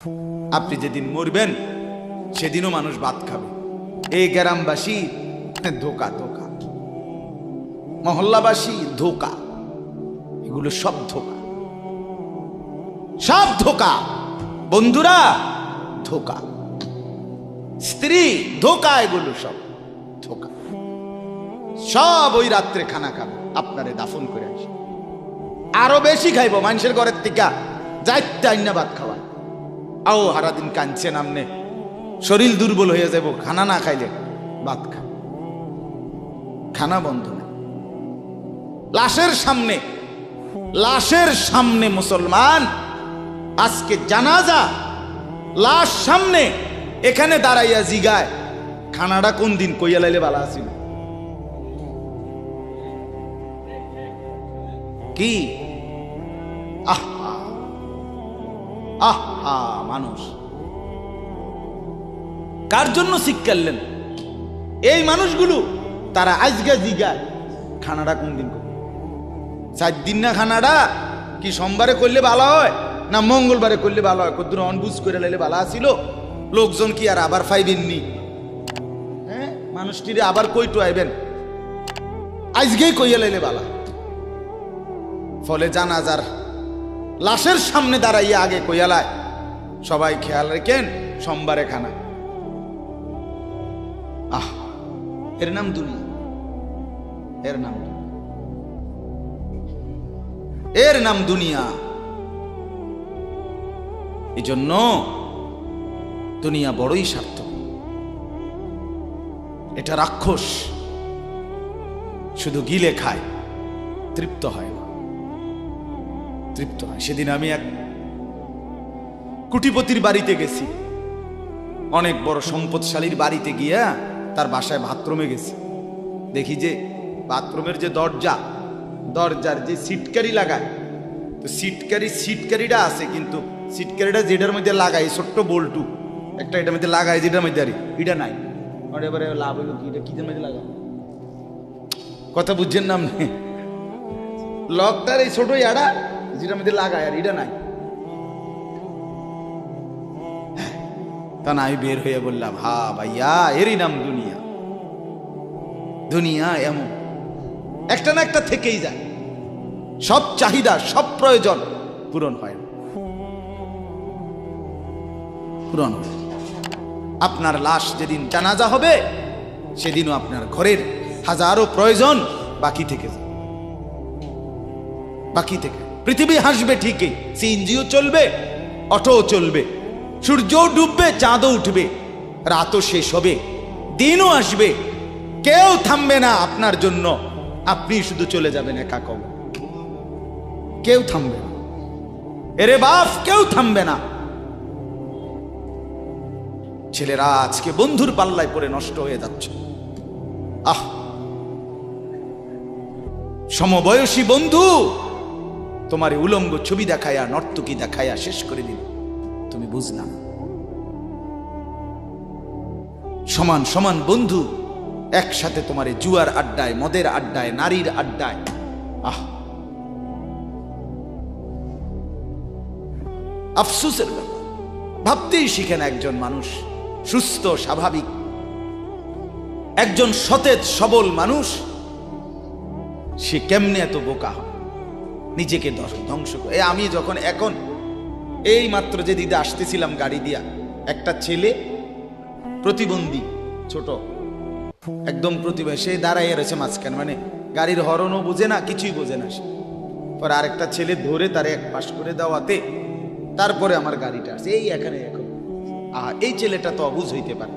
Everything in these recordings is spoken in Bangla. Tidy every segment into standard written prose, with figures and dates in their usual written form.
আপনি যেদিন মরবেন সেদিনও মানুষ ভাত খাবে। এই গ্রামবাসী ধোকা ধোকা, মহল্লাবাসী ধোকা, এগুলো সব ধোকা, সব ধোকা। বন্ধুরা ধোকা, স্ত্রী ধোকা, এগুলো সব ধোকা। সব ওই রাত্রে খানা খাবে, আপনারে দাফন করে আসে, আরো বেশি খাইব মানুষের ঘরের থেকে যাইতে আইনা ভাত খাওয়ায়। আও হারাদিন কাঁদছেন আমনে, শরীর দুর্বল হয়ে যাব খানা না খাইলে। ভাত খা, খানা বন্ধ না। লাশের সামনে, লাশের সামনে মুসলমান আজকে জানাজা, লাশ সামনে, এখানে দাঁড়াইয়া জিগায় খানাটা কোন দিন কইয়া লাইলে ভালো আছিল। কি আহা আহা, মানুষ কার জন্য শিক্ষালেন? এই মানুষগুলো তারা আজকে জিগায় খানাটা কোন দিন করবে। 4 দিন না খানাটা কি সোমবারে করলে ভালো হয় না মঙ্গলবারে করলে ভালো হয়? কদ্দুর অনবুঝ করে লাইলে ভালো আছিল, লোকজন কি আর আবার ফাইবেননি? হ্যাঁ, মানুষটিরে আবার কইটো আইবেন, আজকেই কইয়া লাইলে ভালো। ফলে জানাজার লাশের সামনে দাঁড়াইয়া আগে কইয়ালায় সবাই খেয়াল রেখেন সোমবারে খানা। আহ, এর নাম দুনিয়া, এর নাম দুনিয়া, এর নাম দুনিয়া। এই জন্য দুনিয়া বড়ই স্বার্থক, এটা রাক্ষস, শুধু গিলে খায়, তৃপ্ত হয় না, তৃপ্ত হয়। সেদিন আমি এক কুটিপতির বাড়িতে গেছি, অনেক বড় সম্পদশালীর বাড়িতে গিয়া তার বাসায় বাথরুমে গেছি। দেখি যে বাথরুমের যে দরজা, দরজার যে সিটকারি লাগায়, তো সিটকারিটা আছে, কিন্তু সিটকারিটা যেটার মধ্যে লাগাই ছোট্ট বল্টু একটা, এটার মধ্যে লাগাই যেটার মধ্যে আর এটা নাই। এবারে লাভ হইল কি, এটা কিদের মধ্যে লাগাই, কথা বুঝছেন না আপনি? লকটার এই ছোট ইয়াটা যেটার মধ্যে লাগায় আর এটা নাই। তা না, আমি বের হয়ে বললাম, হা ভাইয়া, এরই নাম দুনিয়া। দুনিয়া এমন একটা না একটা থেকেই যায়, সব চাহিদা সব প্রয়োজন পূরণ হয় না, পূরণ হয়। আপনার লাশ যেদিন জানাজা হবে সেদিনও আপনার ঘরের হাজারো প্রয়োজন বাকি থেকে যায়, বাকি থেকে। পৃথিবী হাসবে ঠিকই, সিএনজিও চলবে, অটোও চলবে, সূর্যও ডুববে, চাঁদও উঠবে, রাতও শেষ হবে, দিনও আসবে, কেউ থামবে না আপনার জন্য। আপনি শুধু চলে যাবেন একা কবর, কেউ থামবে না। এরে বাপ, কেউ থামবে না। ছেলেরা আজকে বন্ধুর পাল্লায় পড়ে নষ্ট হয়ে যাচ্ছে। আহ, সমবয়সী বন্ধু তোমার উলঙ্গ ছবি দেখায়া, নর্তকী দেখায়া শেষ করে দিল, তুমি বুঝলাম। সমান সমান বন্ধু একসাথে তোমার জুয়ার আড্ডায়, মদের আড্ডায়, নারীর আড্ডায়। আহ, আফসোসের ব্যাপার। ভাবতেই শিখেন একজন মানুষ সুস্থ স্বাভাবিক, একজন সতেজ সবল মানুষ, সে কেমনে এত বোকা হয়, নিজেকে ধ্বংস করে। আমি যখন এখন এই মাত্র যে দিদা আসতেছিলাম গাড়ি দিয়া, একটা ছেলে প্রতিবন্ধী, ছোট একদম প্রতিভা, সে দাঁড়াইয়া রয়েছে মাঝখানে, মানে গাড়ির হরনও বোঝে না, কিছুই বোঝে না সে। পরে আরেকটা ছেলে ধরে তারে এক পাশ করে দেওয়াতে তারপরে আমার গাড়িটা আসছে এই এখানে। এখন এই ছেলেটা তো অবুঝ হইতে পারে,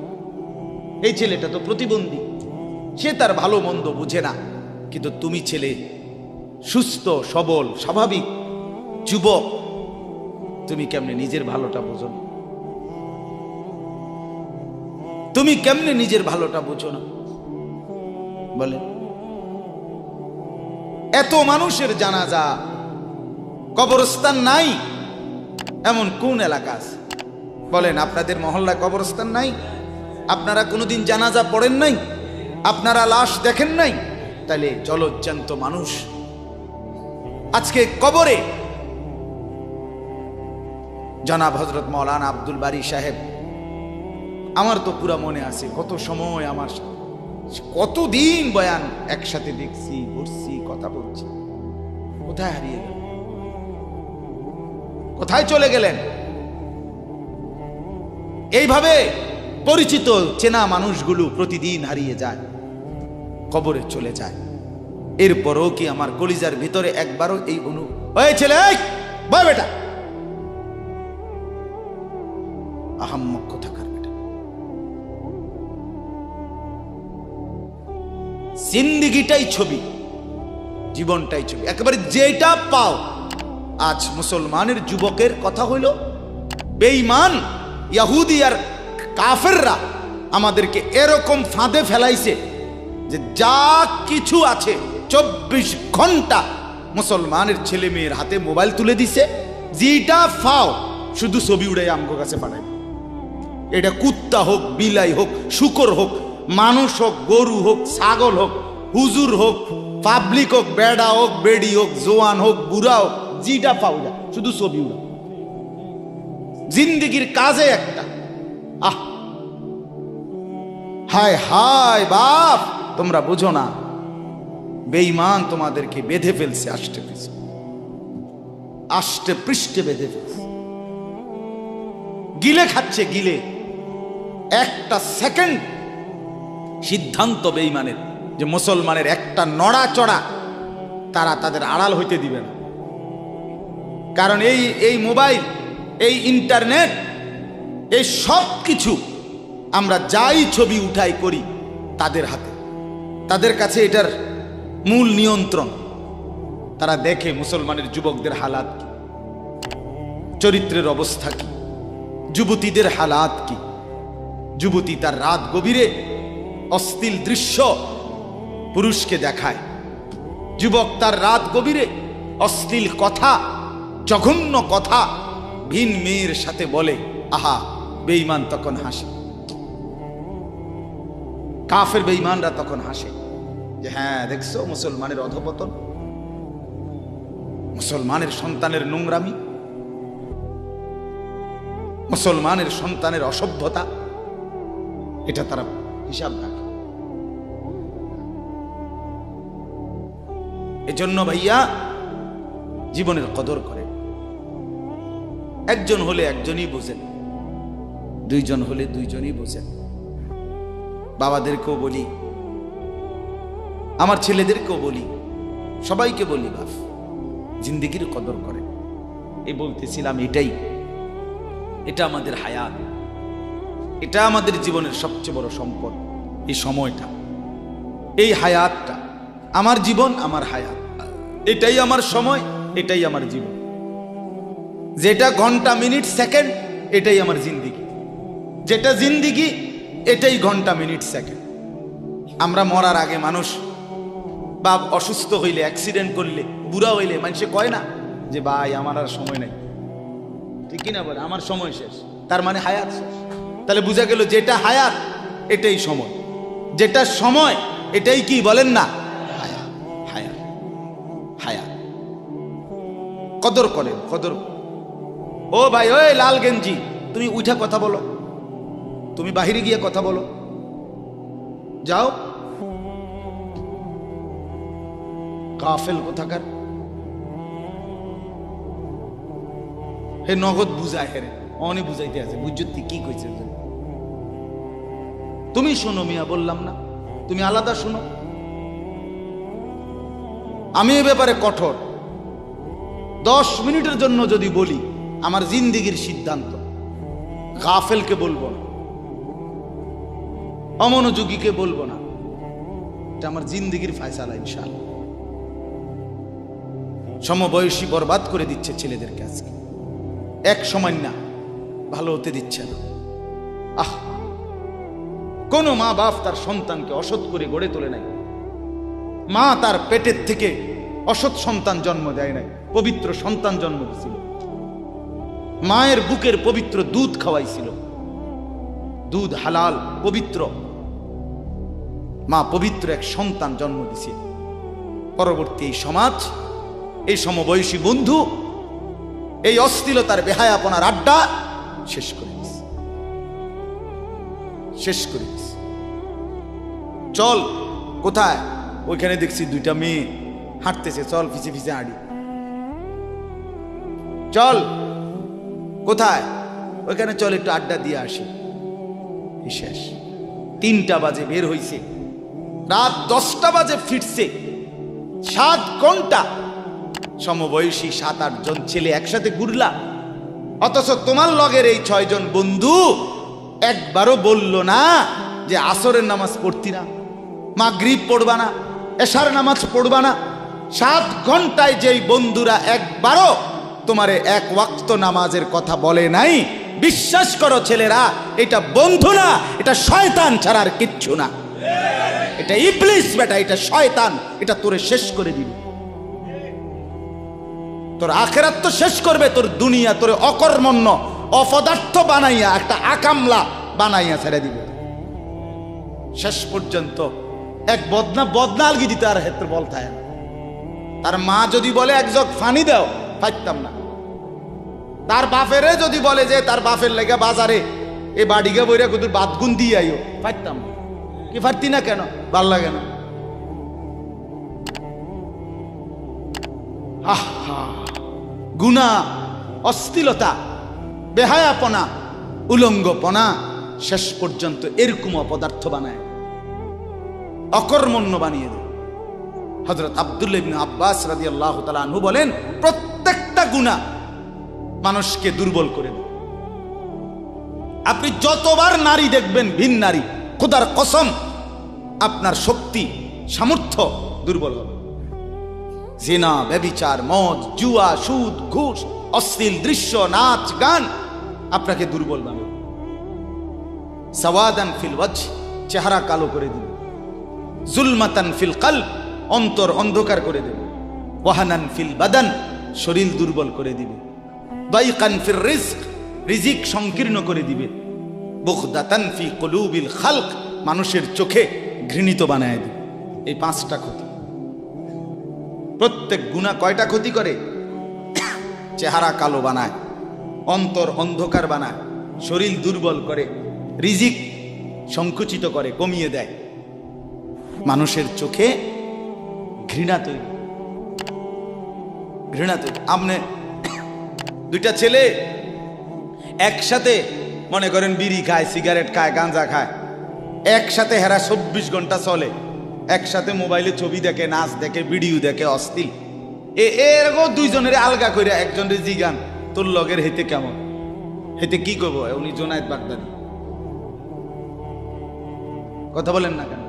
এই ছেলেটা তো প্রতিবন্ধী, সে তার ভালো মন্দ বুঝে না। কিন্তু তুমি ছেলে সুস্থ সবল স্বাভাবিক যুবক, তুমি কেমনে নিজের ভালোটা বোঝো না? তুমি কেমনে নিজের ভালোটা বোঝো না বলে? এত মানুষের জানাজা, কবরস্থান নাই এমন কোন এলাকা আছে বলেন? আপনাদের মহল্লায় কবরস্থান নাই? আপনারা কোনোদিন জানাজা পড়েন নাই? আপনারা লাশ দেখেন নাই? তাহলে জলজ্জান্ত মানুষ আজকে কবরে জনাব হযরত মাওলানা আব্দুল বারী সাহেব, আমার তো পুরা মনে আছে কত সময় আমার কতদিন বয়ান একসাথে দেখছি, ঘুরছি, কথা বলছি। কোথায় হারিয়ে গেল? কোথায় চলে গেলেন? এইভাবে পরিচিত চেনা মানুষগুলো প্রতিদিন হারিয়ে যায়, কবরে চলে যায়। এরপরও কি আমার কলিজার ভিতরে একবারও এই ওই ছেলে, বয় বেটা, আহাম্মক কোথাকার বেটা। জিন্দেগিটাই ছবি, জীবনটাই ছবি, একেবারে যেটা পাও। আজ মুসলমানের যুবকের কথা হইল বেঈমান ইহুদি আর কাফেররা আমাদেরকে এরকম ফাঁদে ফেলাইছে যে যা কিছু আছে 24 ঘন্টা মুসলমানের ছেলে মেয়ের হাতে মোবাইল তুলে দিছে। যেটা ফাও শুধু ছবি উড়াই আমগো কাছে পাঠায়। এটা কুত্তা হোক, বিলাই হোক, শুকর হোক, মানুষ হোক, গরু হোক, ছাগল হোক, হুজুর হোক, পাবলিক হোক, বেড়া হোক, বেড়ি হোক, জোয়ান হোক, বুড়া হোক, যেটা পাও যা শুধু ছবি উড়া। জিন্দেগির কাজে একটা। আহ হায় হায় বাপ, তোমরা বুঝো না, বেঈমান তোমাদেরকে বেঁধে ফেলছে, আষ্টে পৃষ্ঠে বেঁধে ফেলছে, গিলে খাচ্ছে, গিলে। একটা সেকেন্ড সিদ্ধান্ত বেঈমানের যে মুসলমানের একটা নড়াচড়া তারা তাদের আড়াল হইতে দিবে না। কারণ এই মোবাইল, এই ইন্টারনেট, এই সব কিছু আমরা যাই ছবি উঠাই করি তাদের হাতে, তাদের কাছে এটার মূল নিয়ন্ত্রণ। তারা দেখে মুসলমানের যুবকদের হালাত কি, চরিত্রের অবস্থা কি, যুবতীদের হালাত কি। যুবতী তার রাত গভীরে অশ্লীল দৃশ্য পুরুষকে দেখায়, যুবক তার রাত গভীরে অশ্লীল কথা, জঘন্য কথা ভিন মেয়ের সাথে বলে। আহা, বেঈমান তখন হাসে, কাফের বেঈমানরা তখন হাসে যে হ্যাঁ দেখছো মুসলমানের অধপতন, মুসলমানের সন্তানের নোংরামি, মুসলমানের সন্তানের অসভ্যতা, এটা তারা হিসাব রাখে। এজন্য ভাইয়া জীবনের কদর করে। একজন হলে একজনই বোঝেন, দুইজন হলে দুইজনই বোঝেন। বাবাদেরকেও বলি, আমার ছেলেদেরকেও বলি, সবাইকে বলি, বাপ জিন্দেগির কদর করে। এই বলতেছিলাম, এটা আমাদের হায়াত, এটা আমাদের জীবনের সবচেয়ে বড় সম্পদ। এই সময়টা, এই হায়াতটা, আমার জীবন, আমার হায়াত, এটাই আমার সময়, এটাই আমার জীবন। যেটা ঘন্টা, মিনিট, সেকেন্ড, এটাই আমার জিন্দেগি। যেটা জিন্দেগি, এটাই ঘন্টা, মিনিট, সেকেন্ড। আমরা মরার আগে মানুষ বা অসুস্থ হইলে, অ্যাক্সিডেন্ট করলে, বুড়া হইলে মানুষে কয় না যে ভাই আমার আর সময় নাই, ঠিক কিনা বলে, আমার সময় শেষ, তার মানে হায়াত শেষ। তাহলে বোঝা গেল যেটা হায়াত এটাই সময়, যেটা সময় এটাই কি বলেন না, হায়াত। হায়াত হায়াত কদর করেন, কদর। ও ভাই, ওই লাল গেঞ্জি, তুমি উঠা কথা বলো, তুমি বাহিরে গিয়ে কথা বলো, যাও। কাফেল কোথাকার, হে নগদ বুঝায়, হেরে অনেক বুঝাইতে আছে, বুঝতে কি কইছে। তুমি শোনো মিয়া, বললাম না, তুমি আলাদা শোনো। আমি এ ব্যাপারে কঠোর। 10 মিনিটের জন্য যদি বলি, আমার জিন্দেগির সিদ্ধান্ত, গাফেলকে বলবো না, অমনোযোগীকে বলবো না, এটা আমার জিন্দেগির ফায়সালা ইনশাআল্লাহ। সমবয়সী বরবাদ করে দিচ্ছে ছেলেদেরকে আজকে, এক সময় না ভালো হতে দিচ্ছে না। আহ, কোন মা বাপ তার সন্তানকে অসৎ করে গড়ে তোলে নাই। মা তার পেটের থেকে অসৎ সন্তান জন্ম দেয় নাই, পবিত্র সন্তান জন্ম দিয়েছিল। মায়ের বুকের পবিত্র দুধ খাওয়াইছিল, দুধ হালাল পবিত্র। মা পবিত্র এক সন্তান জন্ম দিয়েছিল। পরবর্তী এই সমাজ, এই সমবয়সী বন্ধু এই অশ্লীলতার বেহায়াপনার আড্ডা শেষ করে দিস, শেষ করে দিস। চল কোথায়? ওইখানে দেখছি দুইটা মেয়ে হাঁটতেছে, চল ফিসে ফিসে হাঁটি। চল কোথায়? ওইখানে চল একটু আড্ডা দিয়ে আসি। শেষ। 3টা বাজে বের হইছে, রাত 10টা বাজে ফিরছে। 7 ঘন্টা সমবয়সী 7-8 জন ছেলে একসাথে ঘুরলা, অথচ তোমার লগের এই 6 জন বন্ধু একবারও বলল না যে আসরের নামাজ পড়তি না, মাগরিব পড়বা না, এশার নামাজ পড়বা না। 7 ঘন্টায় যেই বন্ধুরা একবারও তোমারে 1 ওয়াক্ত নামাজের কথা বলে নাই, বিশ্বাস করো ছেলেরা, এটা বন্ধু না, এটা শয়তান ছাড়া আর কিচ্ছু না। এটা ইবলিস বেটা, এটা শয়তান, এটা তোরে শেষ করে দিবে। তোর আখিরাত তো শেষ করবে, তোর দুনিয়া তোরে অকর্মণ্য অপদার্থ বানাইয়া একটা আকামলা বানাইয়া ছেড়ে দিবে। শেষ পর্যন্ত এক বদনা আলগি দিতে আর হেত্র বলতে হয় না। তার মা যদি বলে 1 জগ পানি দাও, পাইতাম না। তার বাপেরে যদি বলে যে তার বাপের লেগে বাজারে এ বাড়িকে বইরা কুদুর বাদগুন দিয়ে আইও, পাইতাম না। কি পারতি না কেন? ভাল লাগে না। গুনাহ, অশ্লীলতা, বেহায়াপনা, উলঙ্গপনা শেষ পর্যন্ত এরকম অপদার্থ বানায়, অকর্মণ্য বানিয়ে দেয়। হযরত আব্দুল্লাহ ইবনে আব্বাস রাদিয়াল্লাহু তাআলা আনহু বলেন, প্রত্যেকটা গুনাহ মানুষকে দুর্বল করে দেয়। আপনি যতবার নারী দেখবেন ভিন নারী, খোদার কসম আপনার শক্তি সামর্থ্য দুর্বল হবে। জিনা, ব্যভিচার, মদ, জুয়া, সুদ, ঘুষ, অশ্লীল দৃশ্য, নাচ গান আপনাকে দুর্বল বানাবে। সাওয়াদান ফিল ওয়াজহ, চেহারা কালো করে দিবে। জুলমাতান ফিল কলব, অন্তর অন্ধকার করে দেবে। ওয়াহানান ফিল বাদান, শরীর দুর্বল করে দিবে। দাইকান ফির রিজক, রিজিক সংকীর্ণ করে দিবে। বুগদাতান ফি কুলুবিল খালক, মানুষের চোখে ঘৃণিত বানায় দিবে। এই 5টা ক্ষতি। প্রত্যেক গুনাহ কয়টা ক্ষতি করে? চেহারা কালো বানায়, অন্তর অন্ধকার বানায়, শরীর দুর্বল করে, রিজিক সংকুচিত করে, কমিয়ে দেয়, মানুষের চোখে ঘৃণা তৈরি, ঘৃণা তৈরি। আপনি 2টা ছেলে একসাথে মনে করেন বিড়ি খায়, সিগারেট খায়, গাঁজা খায়, একসাথে হেরা 24 ঘন্টা চলে, একসাথে মোবাইলে ছবি দেখে, নাচ দেখে, ভিডিও দেখে, অশ্লীল। এরকম 2 জনের আলগা করে একজনের জিগান তোর লগের হেতে কেমন, হেতে কি করবো? উনি জোনায়েদ বাগদাদি। কথা বলেন না কেন?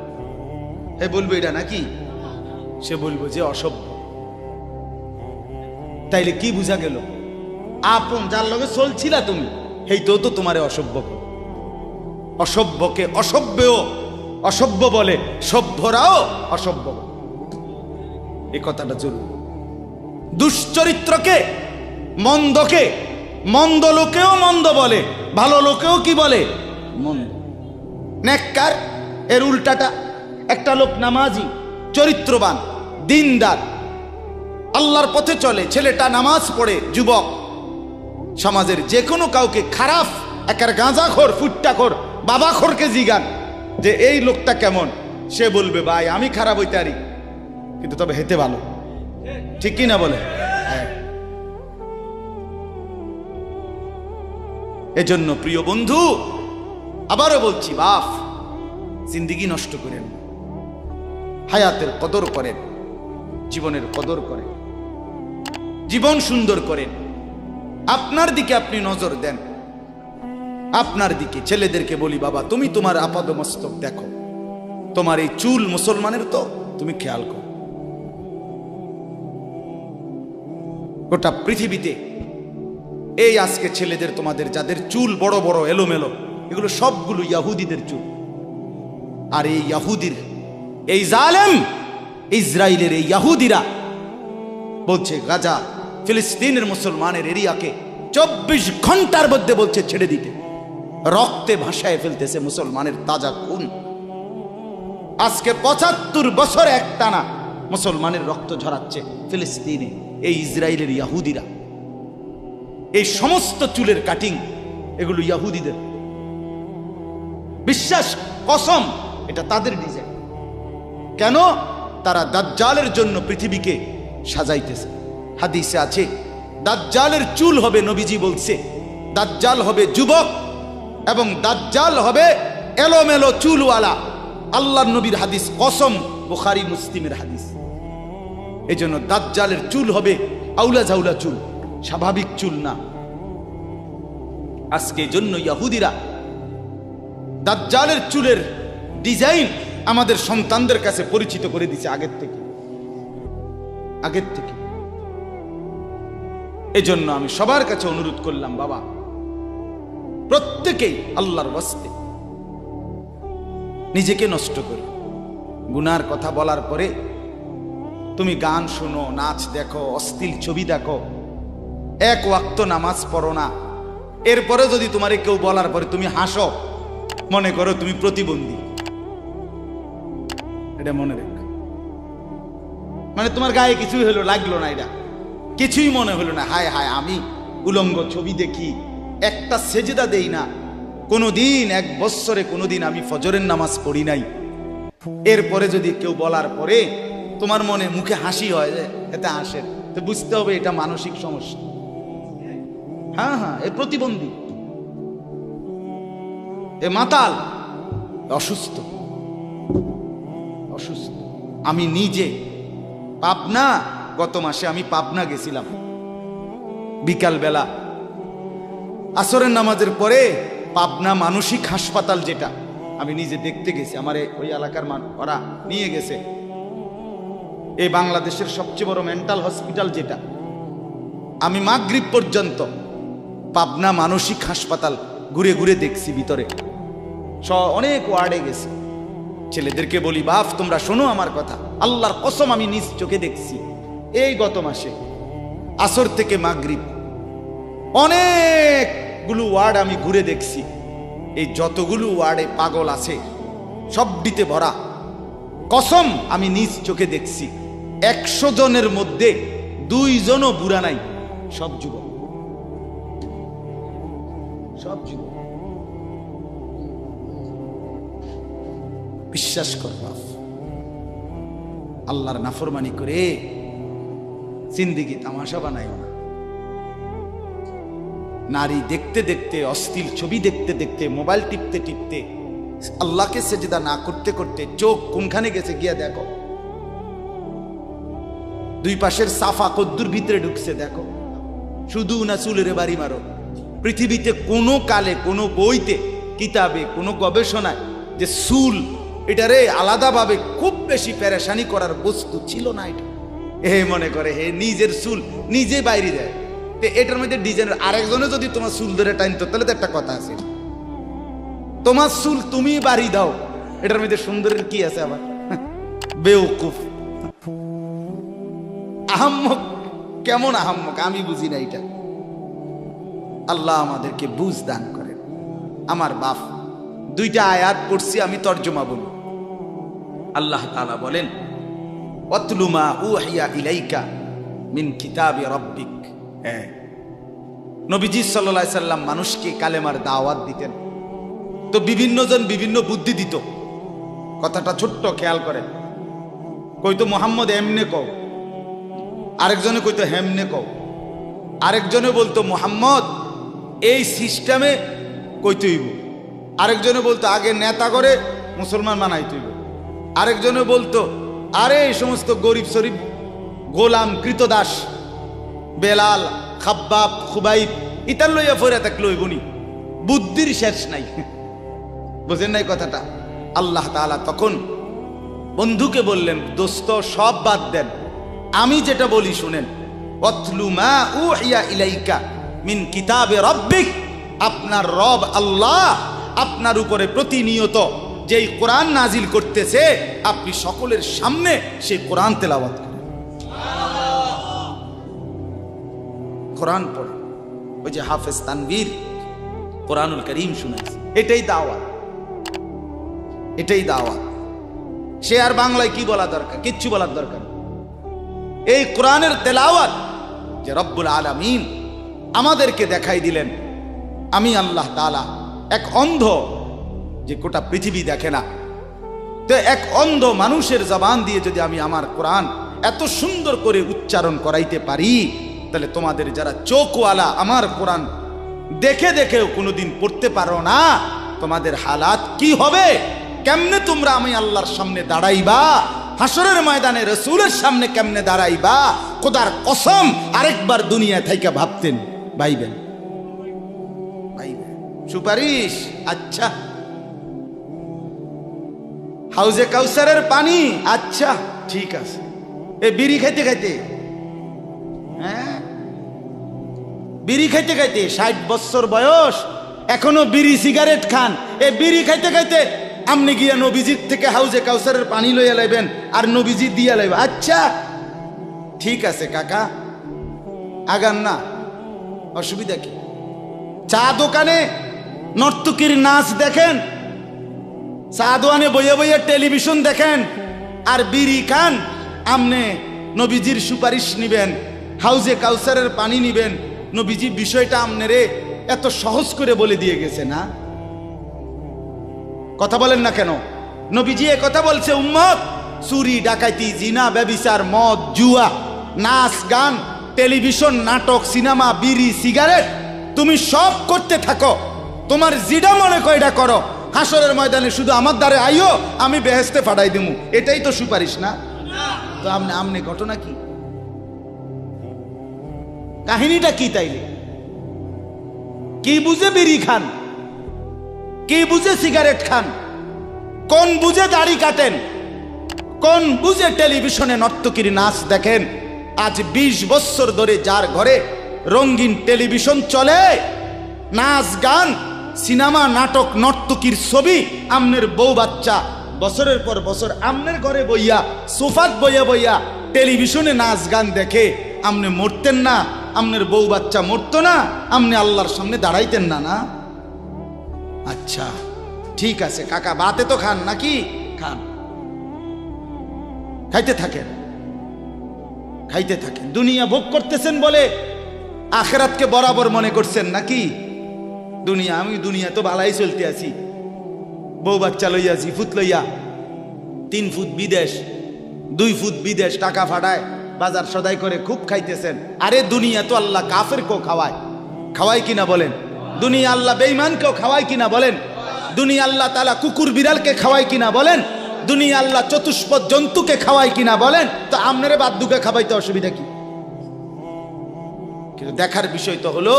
হে বলবো এটা নাকি? সে বলবো যে অসভ্য। তাইলে কি বুঝা গেল? আপন যার লগে চলছিলা তুমি, হেই তো তোমারে অসভ্য। অসভ্যকে অসভ্যও অসভ্য বলে, সভ্যরাও অসভ্য। এই কথাটা জরুরি। দুশ্চরিত্রকে, মন্দকে মন্দ লোকেও মন্দ বলে, ভালো লোকেও কি বলে? মন্দ। নেককার এর উল্টাটা। একটা লোক নামাজি, চরিত্রবান, দিনদার, আল্লাহর পথে চলে, ছেলেটা নামাজ পড়ে, যুবক, সমাজের যে কোনো কাউকে খারাপ, একার গাঁজাখোর, ফুট্টাখোর, বাবাখোরকে জিগান যে এই লোকটা কেমন, সে বলবে ভাই আমি খারাপ হইতে পারি, কিন্তু তবে হেতে ভালো। ঠিক কি না বলে? হ্যাঁ। এজন্য প্রিয় বন্ধু, আবারও বলছি, বাপ জিন্দেগি নষ্ট করেন, হায়াতের কদর করেন, জীবনের কদর করেন, জীবন সুন্দর করেন। আপনার দিকে আপনি নজর দেন, আপনার দিকে। ছেলেদেরকে বলি, বাবা তুমি তোমার আপাদমস্তক দেখো, তোমার এই চুল মুসলমানের তো তুমি খেয়াল করো। গোটা পৃথিবীতে এই আজকে ছেলেদের, তোমাদের যাদের চুল বড় বড় এলোমেলো, এগুলো সবগুলো ইয়াহুদিদের চুল। আর এই ইয়াহুদির, এই জালেম ইসরায়েলের এই ইয়াহুদিরা বলছে গাজা, ফিলিস্তিনের মুসলমানের এরিয়াকে 24 ঘন্টার মধ্যে বলছে ছেড়ে দিতে। রক্তে ভাসায় ফেলতেছে মুসলমানের তাজা খুন। আজকে 75 বছর একটানা মুসলমানের রক্ত ঝরাচ্ছে ফিলিস্তিনে এই ইসরায়েলের ইয়াহুদিরা। এই সমস্ত চুলের কাটিং এগুলো ইহুদিদের, বিশ্বাস কসম এটা তাদের ডিজাইন। কেন? তারা দাজ্জালের জন্য পৃথিবীকে সাজাইতেছে। হাদিসে আছে দাজ্জালের চুল হবে, নবীজি বলছে দাজ্জাল হবে যুবক এবং দাজ্জাল হবে এলোমেলো চুলওয়ালা। আল্লাহর নবীর হাদিস, কসম, বুখারী মুসলিমের হাদিস। এই জন্য দাজ্জালের চুল হবে আউলা ঝাউলা চুল, স্বাভাবিক চুল না। আজকে জন্য ইহুদিরা দাজ্জালের চুলের ডিজাইন আমাদের সন্তানদের কাছে পরিচিত করে দিছে আগের থেকে। এজন্য আমি সবার কাছে অনুরোধ করলাম, বাবা প্রত্যেকেই আল্লাহর ওয়াস্তে নিজেকে নষ্ট করো। গুনার কথা বলার পরে তুমি গান শোনো, নাচ দেখো, অশ্লীল ছবি দেখো, এক ওয়াক্ত নামাজ পড়ো না, এরপরে যদি তোমারে কেউ বলার পরে তুমি হাসো, মনে করো তুমি প্রতিবন্ধী। এটা মনে রেখ, মানে তোমার গায়ে কিছুই হলো, লাগলো না, এটা কিছুই মনে হলো না। হায় হায়, আমি উলঙ্গ ছবি দেখি, একটা সেজদা দেই না কোনোদিন, 1 বছরে কোনোদিন আমি ফজরের নামাজ পড়ি নাই, এরপরে যদি কেউ বলার পরে তোমার মনে মুখে হাসি হয়, এতে হাসে, তো বুঝতে হবে এটা মানসিক সমস্যা। হ্যাঁ হ্যাঁ, এ প্রতিবন্ধী, এ মাতাল, অসুস্থ। আমি নিজে পাবনা, গত মাসে আমি পাবনা গেছিলাম, বিকাল বেলা আসরের নামাজের পরে পাবনা মানসিক হাসপাতাল, যেটা আমি নিজে দেখতে গেছি, আমার ওই এলাকার ওরা নিয়ে গেছে, এই বাংলাদেশের সবচেয়ে বড় মেন্টাল হসপিটাল যেটা। আমি মাগরিব পর্যন্ত পাবনা মানসিক হাসপাতাল ঘুরে ঘুরে দেখছি, ভিতরে অনেক ওয়ার্ডে গেছি। ছেলেদেরকে বলি, বাপ তোমরা শোনো আমার কথা, আল্লাহর কসম আমি নিজ চোখে দেখছি। এই গত মাসে আসর থেকে মাগরিব অনেকগুলো ওয়ার্ড আমি ঘুরে দেখছি। এই যতগুলো ওয়ার্ডে পাগল আছে সবটিতে ভরা, কসম আমি নিজ চোখে দেখছি। 100 জনের মধ্যে 2 জনও বুড়া নাই, সব যুবক, সব যুবক। বিশ্বাস কর বাপ, আল্লাহর নাফরমানি করে জিন্দেগি তামাশা বানাইও না। নারী দেখতে দেখতে, অশ্লীল ছবি দেখতে দেখতে, মোবাইল টিপতে টিপতে, আল্লাহকে সেজদা না করতে করতে চোখ কোনখানে গেছে গিয়া দেখো। 2 পাশের সাফা কদ্দুর ভিতরে ঢুকছে দেখো। শুধু না চুলের বাড়ি মারো। পৃথিবীতে কোনো কালে, কোনো বইতে, কিতাবে, কোনো গবেষণায় যে চুল এটারে আলাদাভাবে খুব বেশি পেরেশানি করার বস্তু ছিল না। এটা মনে করে নিজের চুল নিজে বাইরে দেয়, এটার মধ্যে ডিজাইনের আরেকজনে যদি তোমার চুল ধরে টাইনতো তাহলে তো একটা কথা আছে, তোমার চুল তুমি বাড়ি দাও, এটার মধ্যে সুন্দরের কি আছে? আবার বেউকুফ, আহাম্মক, কেমন আহাম্মক আমি বুঝি না এটা। আল্লাহ আমাদেরকে বুঝ দান করেন। আমার বাপ 2টা আয়াত পড়ছি, আমি তর্জমা বলি। আল্লাহ তাআলা বলেন, ওয়াতলু মা উহিয়া ইলাইকা মিন কিতাবি রাব্বিক। নবীজি সাল্লাল্লাহু আলাইহি সাল্লাম মানুষকে কালেমার দাওয়াত দিতেন, তো বিভিন্ন জন বিভিন্ন বুদ্ধি দিত। কথাটা ছোট্ট, খেয়াল করেন। কইতো মোহাম্মদ এমনে কও, আরেকজনে কইতো হেমনে কও, আরেকজনে বলতো মোহাম্মদ এই সিস্টেমে কইতে হইব, আরেকজনে বলতো আগে নেতা করে মুসলমান বানাইতে হইব, আরেকজনে বলতো আরে এই সমস্ত গরিব শরীফ গোলাম কৃতদাস বেলাল খাব্বাব খুবাইব ইতার লইয়া ফইরা থাকলে হইবনি, বুদ্ধির শেষ নাই। বুঝেন নাই কথাটা? আল্লাহ তাআলা তখন বন্ধুকে বললেন, দোস্ত সব বাদ দেন, আমি যেটা বলি শুনেন। ওয়াতলু মা উহিয়া ইলাইকা মিন কিতাবে রাব্বিক, আপনার রব আল্লাহ আপনার উপরে প্রতিনিয়ত যেই কোরআন নাজিল করতেছে, আপনি সকলের সামনে সেই কোরআন তেলাওয়াত করেন, কোরআন পড়েন। ওই যে হাফেজ তানভীর কোরআনুল কারীম শুনাইছে, এটাই দাওয়াত, এটাই দাওয়াত। সে আর বাংলায় কি বলা দরকার? কিচ্ছু বলার দরকার। এই কোরআনের তেলাওয়াত যে রব্বুল আলামিন আমাদেরকে দেখাই দিলেন আমি আল্লাহ তাআলা এক অন্ধ, যে গোটা পৃথিবী দেখে না, তো এক অন্ধ মানুষের জবান দিয়ে যদি আমি আমার কোরআন এত সুন্দর করে উচ্চারণ করাইতে পারি, তাহলে তোমাদের যারা চোখওয়ালা আমার কোরআন দেখে দেখেও কোনোদিন পড়তে পারো না, তোমাদের হালাত কি হবে? কেমনে তোমরা আমি আল্লাহর সামনে দাঁড়াইবা? হাসরের ময়দানে রাসূলের সামনে কেমনে দাঁড়াইবা? খোদার কসম আরেকবার দুনিয়া থেকে ভাবতেন, ভাইবেন সুপারিশ। আচ্ছা, হাউজে কাউসারের পানি, আচ্ছা ঠিক আছে। এ বিড়ি খাইতে খাইতে, হ্যাঁ বিড়ি খাইতে খাইতে 60 বছর বয়স, এখনো বিড়ি সিগারেট খান। এ বিড়ি খাইতে খাইতে আপনি গিয়া নবীজির থেকে হাউজে কাউসারের পানি লইয়া লাইবেন আর নবীজি দিয়া লাইবেন। আচ্ছা ঠিক আছে কাকা, আগান না, অসুবিধা কি? চা দোকানে নর্তকীর নাচ দেখেন, চা দোকানে বইয়া বইয়া টেলিভিশন দেখেন, আর বিড়ি খান। আমনে নবীজির সুপারিশ নিবেন, হাউজে কাউসারের পানি নিবেন। নবীজি বিষয়টা আমনেরে এত সহজ করে বলে দিয়ে গেছে না? কথা বলেন না কেন? নবীজি এ কথা বলছে, উম্মত চুরি ডাকাতি জিনা ব্যভিচার মদ জুয়া নাচ গান টেলিভিশন নাটক সিনেমা বিড়ি সিগারেট তুমি সব করতে থাকো, তোমার যেটা মনে করে এটা করো, হাসরের ময়দানে শুধু আমার দ্বারে আইও, আমি বেহেশতে ফাটাই দেবো। এটাই তো সুপারিশ না? তো আমনে ঘটনা কি, কাহিনীটা কি? তাইলে কি বুঝে বিড়ি খান, কি বুঝে সিগারেট খান, কোন বুঝে দাড়ি কাটেন, কোন বুঝে টেলিভিশনে নর্তকীর নাচ দেখেন? আজ 20 বছর ধরে যার ঘরে রঙিন টেলিভিশন চলে, নাচ গান সিনেমা নাটক নর্তকীর ছবি, আমনের বউ বাচ্চা বছরের পর বছর আমনের ঘরে বইয়া সোফাত বইয়া বইয়া টেলিভিশনে নাচ গান দেখে, আমনে মরতেন না? আমনের বউ বাচ্চা মরতো না? আমনে আল্লাহর সামনে দাঁড়াইতেন না? না? আচ্ছা ঠিক আছে কাকা, বাতে তো খান নাকি? খান, খাইতে থাকেন, খাইতে থাকেন। দুনিয়া ভোগ করতেছেন বলে আখিরাতকে বরাবর মনে করছেন নাকি? দুনিয়া, আমি দুনিয়া তো ভালাই চলতে আছি, বউ বাচ্চা লইয়া, ফুট লইয়া, 3 ফুট বিদেশ 2 ফুট বিদেশ, টাকা ফাটায় বাজার সদাই করে খুব খাইতেছেন। আরে দুনিয়া তো আল্লাহ কাফেরকেও খাওয়ায়, খাওয়ায় কিনা বলেন? দুনিয়া আল্লাহ বেঈমানকেও খাওয়ায় কিনা বলেন? দুনিয়া আল্লাহ তাআলা কুকুর বিড়ালকে খাওয়ায় কিনা বলেন? দুনিয়া আল্লাহ চতুষ্পদ জন্তুকে খাওয়ায় কিনা বলেন? তো আপনারে বাদ্দুকে খাওয়াইতে অসুবিধা কি? কিন্তু দেখার বিষয় তো হলো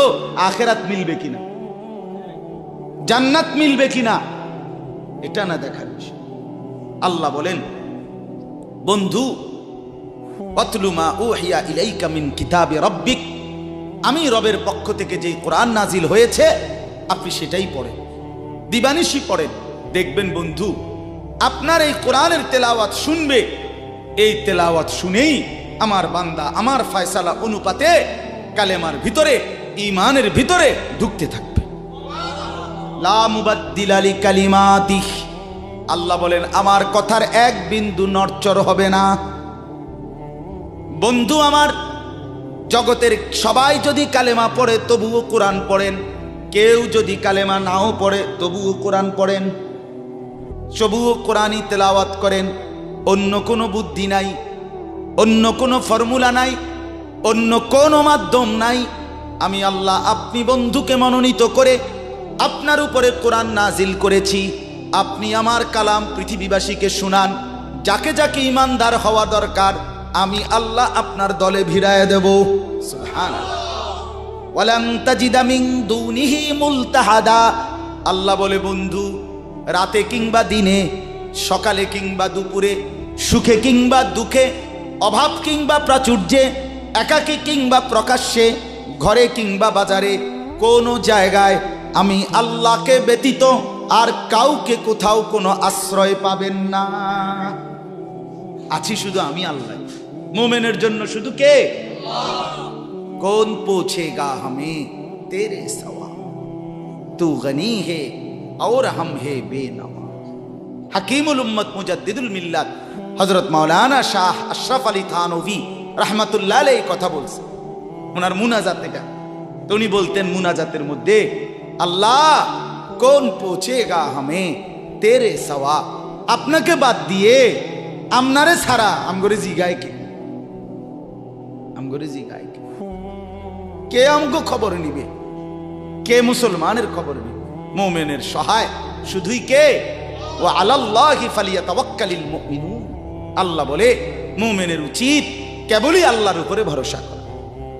আখিরাত মিলবে কিনা, জান্নাত মিলবে কিনা, এটা না দেখার বিষয়। আল্লাহ বলেন, বন্ধু ওয়াতলু মা উহিয়া ইলাইকা মিন কিতাবি রাব্বিক, আমি রবের পক্ষ থেকে যেই কোরআন নাজিল হয়েছে আপনি সেটাই পড়েন, দিবানিশি পড়েন। দেখবেন বন্ধু, আপনার এই কোরআনের তেলাওয়াত শুনবে, এই তেলাওয়াত শুনেই আমার বান্দা আমার ফয়সালা অনুপাতে কালেমার ভিতরে, ঈমানের ভিতরে ঢুকতে থাকবে। লা মুবাদ্দিলা লিকালিমাতিহ, আল্লাহ বলেন আমার কথার এক বিন্দু নড়চড় হবে না। বন্ধু আমার, জগতের সবাই যদি কালেমা পড়ে তবুও কোরআন পড়েন, কেউ যদি কালেমা নাও পড়ে তবুও কোরআন পড়েন, তবুও কোরআনই তেলাওয়াত করেন। অন্য কোনো বুদ্ধি নাই, অন্য কোনো ফর্মুলা নাই, অন্য কোনো মাধ্যম নাই। আমি আল্লাহ আপনি বন্ধুকে মনোনীত করে আপনার উপরে কোরআন নাজিল করেছি, আপনি আমার কালাম পৃথিবীবাসীকে শুনান। যাকে যাকে ইমানদার হওয়া দরকার আমি আল্লাহ আপনার দলে ভিড়ায় দেব। সুবহানাল্লাহ। ওয়ালান তাজিদা মিন দুনিহি মুলতাহাদা, আল্লাহ বলে বন্ধু রাতে কিংবা দিনে, সকালে কিংবা দুপুরে, সুখে কিংবা দুঃখে, অভাব কিংবা প্রাচুর্যে, একাকী কিংবা প্রকাশ্যে, ঘরে কিংবা বাজারে, কোনো জায়গায় আমি আল্লাহকে ব্যতীত আর কাউকে কোথাও কোনো আশ্রয় পাবেন না। আছি শুধু আমি আল্লাহ। মোমেনের জন্য শুধু কে? कौन पूछेगा हमें तेरे सवा, तू गनी है और हम है बेनवा। हकीमुल उम्मत मुजद्दिदुल मिल्लत हजरत मौलाना शाह अशरफ अली थानवी रहमतुल्लाह अलैहि কথা বলছে, ওনার মুনাজাত এটা। তো উনি বলতেন মুনাজাতের মধ্যে, আল্লাহ কোন পৌঁছেগা হামে তেরে সওয়া, আপনাকে বাদ দিয়ে আমনারে ছাড়া আমগরে জিগায় কে, আমগরে জিগায় কে, কে আমগো খবর নিবে, কে মুসলমানের খবর নিবে? মুমিনের সহায় শুধুই কে? ওয়া আলাল্লাহি ফালিয়াতাওয়াক্কালিল মুমিনুন। আল্লাহ বলে মুমিনের উচিত কেবলই আল্লাহর উপরে ভরসা করা।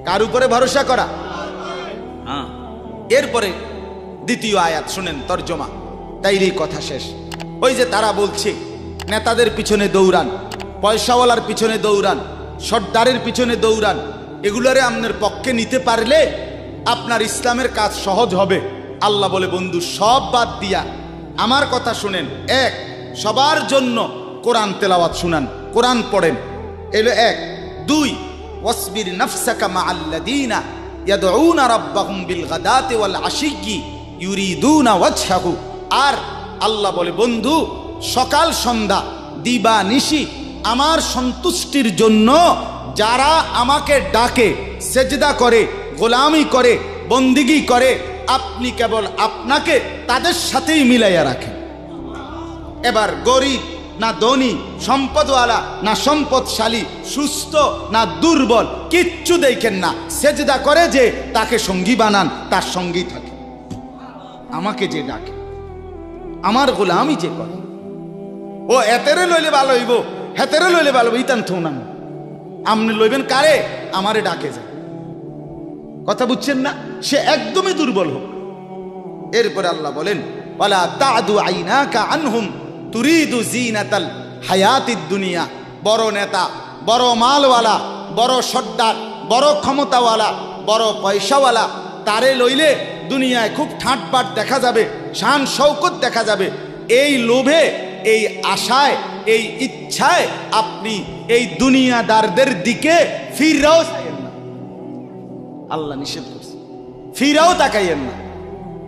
কার উপরে ভরসা করা? হ্যাঁ। এরপরে দ্বিতীয় আয়াত শুনেন, তর্জমা, তাইরই কথা শেষ। ওই যে তারা বলছে নেতাদের পিছনে দৌড়ান, পয়সাওয়ালার পিছনে দৌড়ান, সর্দারের পিছনে দৌড়ান, এগুলারে আপনার পক্ষে নিতে পারলে আপনার ইসলামের কাজ সহজ হবে। আল্লাহ বলে বন্ধু সব বাদ দিয়া আমার কথা শুনেন। এক, সবার জন্য কোরআন তেলাওয়াত শুনান, কোরআন পড়েন, এলো এক। দুই, ওয়াসবির নাফসাকা মাআল্লাযীনা ইয়াদউনা রাব্বাহুম বিল গাদাতি ওয়াল আশিয়্যি ইউরিদুনা ওয়াজহাহু। আর আল্লাহ বলে বন্ধু সকাল সন্ধ্যা দিবা নিশি আমার সন্তুষ্টির জন্য যারা আমাকে ডাকে, সেজদা করে, গোলামি করে, বন্দিগি করে, আপনি কেবল আপনাকে তাদের সাথেই মিলাইয়া রাখেন। এবার গরিব না ধনী, সম্পদওয়ালা না সম্পদশালী, সুস্থ না দুর্বল, কিচ্ছু দেখেন না, সেজদা করে যে তাকে সঙ্গী বানান, তার সঙ্গী থাকে। আমাকে যে ডাকে, আমার গোলামি যে করে, ও এতেরে লইলে ভালো হইব, হেতেরে লইলে ভালো হইব, ইতান থৌ না, আপনি লইবেন কারে? আমারে ডাকে যায়। কথা বুঝছেন না? সে একদমই দুর্বল হোক। এরপরে আল্লাহ বলেন, ওয়ালা তাদু আইনাকা আনহুম তুরিদু জিনাতাল হায়াতিদ দুনিয়া। বড় নেতা, বড় মালওয়ালা, বড় সর্দার, বড় ক্ষমতাওয়ালা, বড় পয়সাওয়ালা, তারে লইলে দুনিয়ায় খুব ঠাটবাট দেখা যাবে, শান শৌকত দেখা যাবে। এই লোভে, এই আশায়, এই ইচ্ছায় আপনি এই দুনিয়াদারদের দিকে ফিরাও চাইয়েন না। আল্লাহ নিষেধ করছে, ফিরাও তাকাইয়েন না।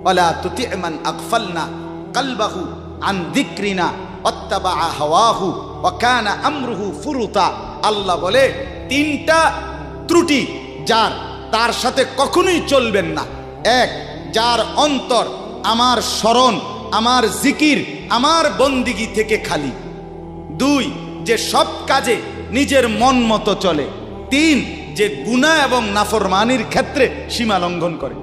ওয়ালা তুতি' মান আগফালনা কলবাহু আন যিকরিনা ওয়াত্তাবা হাওয়াহু ওয়া কানা আমরুহু ফুরুতা। আল্লাহ বলে তিনটা ত্রুটি যার, তার সাথে কখনোই চলবেন না। এক, যার অন্তর আমার স্মরণ, আমার জিকির, আমার বন্দিগি থেকে খালি। দুই, যে সব কাজে নিজের মন মতো চলে। তিন, যে গুনাহ এবং নাফরমানির ক্ষেত্রে সীমা লঙ্ঘন করে।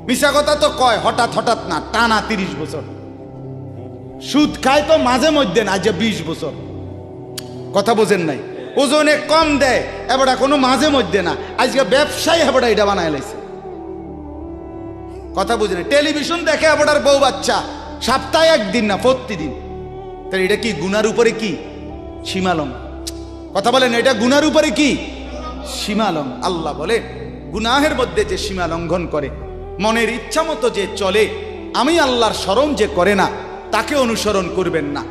মিশা কথা তো কয় হঠাৎ হঠাৎ না, টানা 30 বছর। সুদ খায় তো মাঝে মধ্যে না, যে 20 বছর। কথা বোঝেন নাই? ওজনে কম দেয় এবার কোনো মাঝে মধ্যে না, আজকে ব্যবসায়ী এবার এটা বানায় লাইছে। কথা বুঝেন? টেলিভিশন দেখে এবার বউ বাচ্চা, সপ্তাহে একদিন না, প্রতিদিন। তাহলে এটা কি গুনার উপরে কি সীমালং? কথা বলেন, এটা গুনার উপরে কি সীমালং? আল্লাহ বলে গুনাহের মধ্যে যে সীমা লঙ্ঘন করে, মনের ইচ্ছা মতো যে চলে, আমি আল্লাহর স্মরণ যে করে না, তাকে অনুসরণ করবেন না।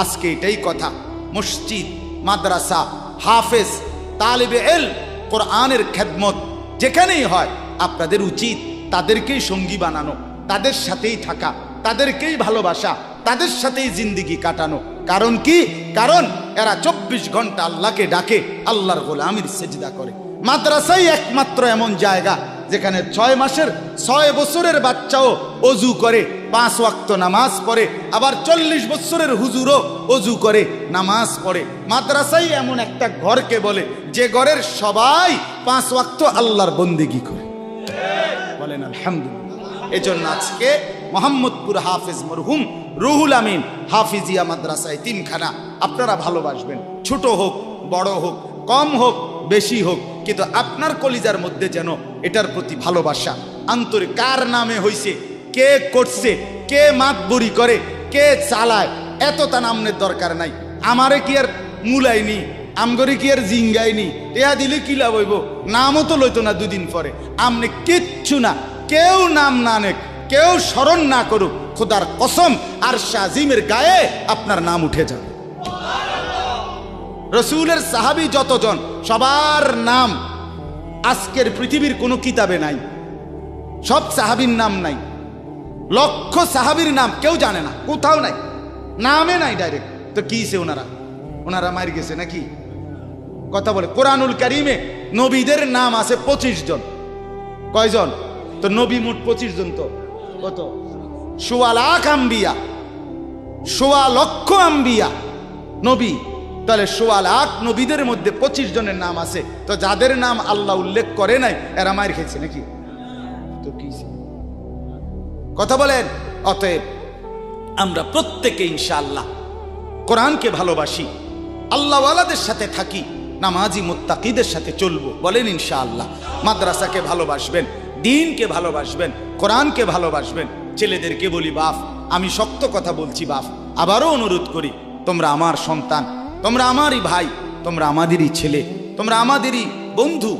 আজকে এটাই কথা। মসজিদ, মাদ্রাসা, হাফেজ, তালিবে ইলম, কোরআনের খেদমত যেখানেই হয়, আপনাদের উচিত তাদেরকেই সঙ্গী বানানো, তাদের সাথেই থাকা, তাদেরকেই ভালোবাসা, তাদের সাথেই জিন্দিগি কাটানো। কারণ কি? কারণ এরা 24 ঘন্টা আল্লাহকে ডাকে, আল্লাহর গোলামির সেজদা করে। মাদ্রাসাই একমাত্র এমন জায়গা যেখানে 6 মাসের 6 বছরের বাচ্চাও অজু করে, 5 ওয়াক্ত নামাজ পড়ে, আবার 40 বছরের হুজুরও অজু করে, নামাজ পড়ে। মাদ্রাসাই এমন একটা ঘরকে বলে যে ঘরের সবাই 5 ওয়াক্ত আল্লাহর বন্দেগী করে। বলেন আলহামদুলিল্লাহ। এজন্য আজকে মোহাম্মদপুর হাফেজ মরহুম রুহুল আমিন হাফিজিয়া মাদ্রাসায় 3খানা আপনারা ভালোবাসবেন। ছোট হোক, বড় হোক, কম হোক, বেশি হোক, কিন্তু আপনার কলিজার মধ্যে যেন এটার প্রতি ভালোবাসা, আন্তরিক। কার নামে হইছে, কে করছে, কে মাতবরি করে, কে চালায়, এত তা নামের দরকার নাই। আমারে কি আর মুলাইনি, আমগরে কি আর জিঙ্গাইনি, টেয়া দিলে কি লাভ হইব? নামও তো লইতো না 2 দিন পরে। আমনে কিচ্ছু না, কেউ নাম না নেক, কেউ স্মরণ না করুক, খোদার কসম আরশ আজিমের গায়ে আপনার নাম উঠে যাবে। রসুলের সাহাবী যতজন, সবার নাম আজকের পৃথিবীর কোনো কিতাবে নাই। সব সাহাবীর নাম নাই। লক্ষ সাহাবীর নাম কেউ জানে না, কোথাও নাই, নামে নাই ডাইরেক্ট। তো কিছে ওনারা মার গেছে নাকি? কথা বলে কোরআনুল কারীমে নবীদের নাম আছে 25 জন। কয়জন? তো নবী মোট 25 জন। তো কত? 1.25 লাখ আম্বিয়া, 1.25 লক্ষ আম্বিয়া নবী। তাহলে 1.25 লাখ নবীদের মধ্যে 25 জনের নাম আছে। তো যাদের নাম আল্লাহ উল্লেখ করে নাই এরা মার খেয়েছে নাকি? তো কি কথা বলেন? অতএব আমরা প্রত্যেকে ইনশাআল্লাহ কোরআনকে ভালোবাসি, আল্লাহওয়ালাদের সাথে থাকি, নামাজি মুত্তাকিদের সাথে চলবো। বলেন ইনশাআল্লাহ। মাদ্রাসাকে ভালোবাসবেন, দ্বীনকে ভালোবাসবেন, কোরআনকে ভালোবাসবেন। ছেলেদেরকে বলি, বাপ আমি শক্ত কথা বলছি, বাপ আবারও অনুরোধ করি, তোমরা আমার সন্তান, তোমরা আমারই ভাই, তোমরা আমাদেরই ছেলে, তোমরা আমাদেরই বন্ধু।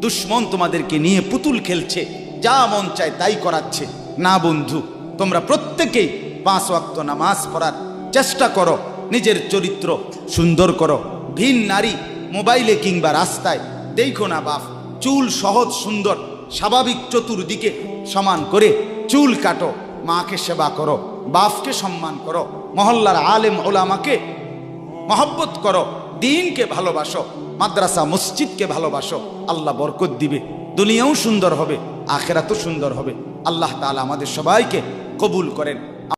দুশ্মন তোমাদেরকে নিয়ে পুতুল খেলছে, যা মন চায় তাই করাচ্ছে। না বন্ধু, তোমরা প্রত্যেকেই 5 ওয়াক্ত নামাজ পড়ার চেষ্টা করো, নিজের চরিত্র সুন্দর করো। ভিন নারী মোবাইলে কিংবা রাস্তায় দেখো না বাপ। চুল সহজ সুন্দর স্বাভাবিক চতুর্দিকে সমান করে চুল কাটো, মাকে সেবা করো, বাপকে সম্মান করো, মহল্লার আলেম ওলামাকে মহব্বত করো, দ্বীনকে ভালোবাসো, মাদ্রাসা মসজিদকে ভালোবাসো। আল্লাহ বরকত দিবে, দুনিয়াও সুন্দর হবে, আখেরাতও সুন্দর হবে। আল্লাহ তাআলা আমাদের সবাইকে কবুল করেন।